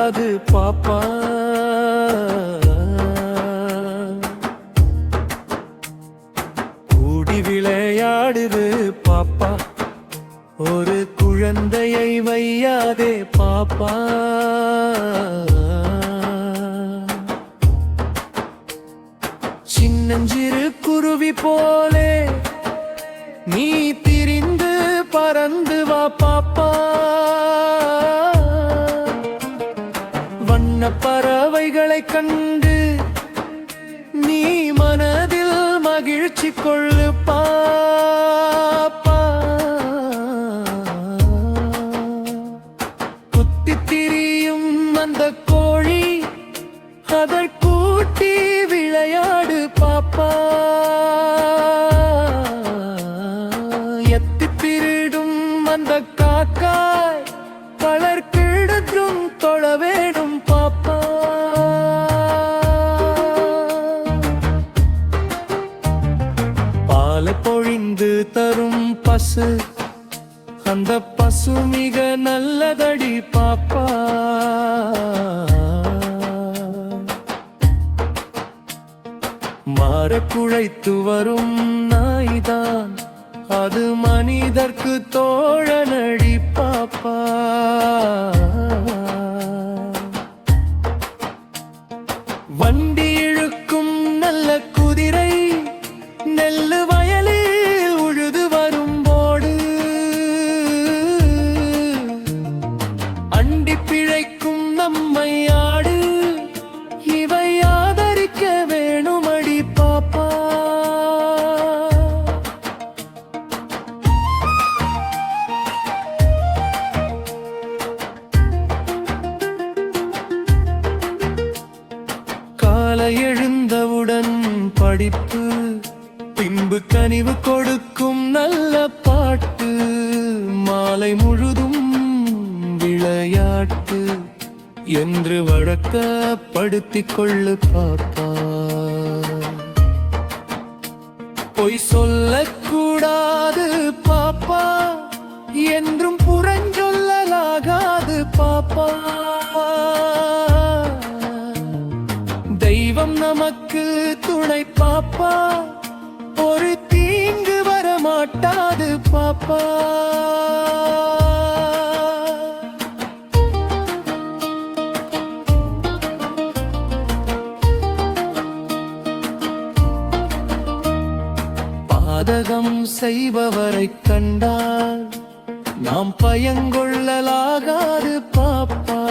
விடாது பாப்பா. கூடி விளையாடுது பாப்பா, ஒரு குழந்தையை வையாதே பாப்பா. சின்னஞ்சிறு குருவி போலே நீ திரிந்து பறந்து வா பாப்பா. வண்ண பறவைகளை கண்டு நீ மனதில் மகிழ்ச்சி கொள்ளு பாப்பா. குத்தித் திரியும் அந்த கோழி, அதை கூட்டி விளையாடு பாப்பா. எத்தித் திருடும் அந்த காக்காய், கலர் கிழக்கும் தொழ வேணும் பாப்பா. பாலை பொழிந்து தரும் பசு, அந்த பசு மிக நல்லதடி பாப்பா. மாற குழைத்து வரும் நாய்தான், அது மனிதர்க்கு தோழனடி பாப்பா. வண்டி இழுக்கும் நல்ல குதிரை, நெல்லு வயலில் உழுது வரும்போடு அண்டி பிழைக்கும் நம்மை ஆடு, இவை ஆதரிக்க வேணுமடி பாப்பா. காலை எழுந்தவுடன் படிப்பு, பின்பு கனிவு கொடுக்கும் நல்ல பாட்டு, மாலை முழுதும் விளையாட்டு என்று வழக்கப்படுத்திக் கொள்ளு பாப்பா. பொய் சொல்லக்கூடாது பாப்பா, என்றும் புறஞ்சொல்லலாகாது பாப்பா. தெய்வம் நமக்கு துணை பாப்பா, ஒரு தீங்கு வரமாட்டாது பாப்பா. பாதகம் செய்பவரை கண்டால் நாம் பயங்கொள்ளலாகாது பாப்பா.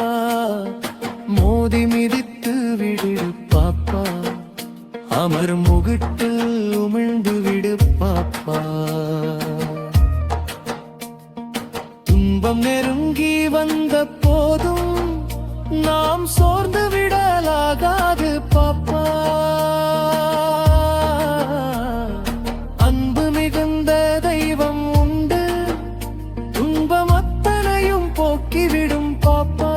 மோதி மிதித்து விடு பாப்பா, அமர் முகிட்டில் உமிழ்ந்து விடு பாப்பா. துன்பம் நெருங்கி வந்த போதும் நாம் சோர்ந்து விடலாகாது பாப்பா. அன்பு மிகுந்த தெய்வம் உண்டு, துன்பம் அத்தனையும் போக்கிவிடும் பாப்பா.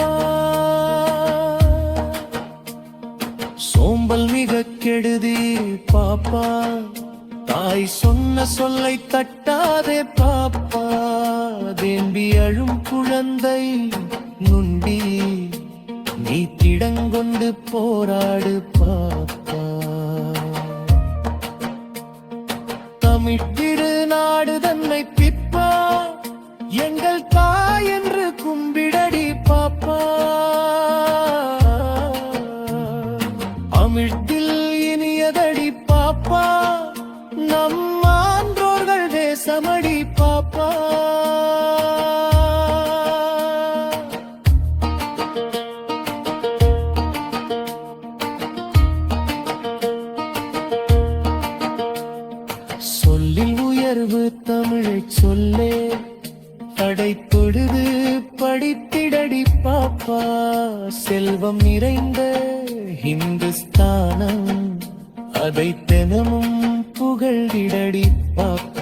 சோம்பல் மிக கெடுதி பாப்பா, தாய் சொன்ன சொல்லை தட்டாதே பாப்பா. தேம்பி அழும் குழந்தை நுண்டி, நீ திடங்கொண்டு போராடு பாப்பா. தமிழ்த்திரு நாடு தன்னை பிப்பா, எங்கள் தாய் என்று கும்பிடடி பாப்பா. அமிழ்த்தில் இனியதடி பாப்பா, நம் ஆன்றோர்கள் தேசமடி பாப்பா. சொல்லில் உயர்வு தமிழைச் சொல்லே, அடை தொழுது படித்திடடி பாப்பா. செல்வம் நிறைந்த ஹிந்துஸ்தானம், அதை தினமும் புகழ்ந்திடடி பாப்பா.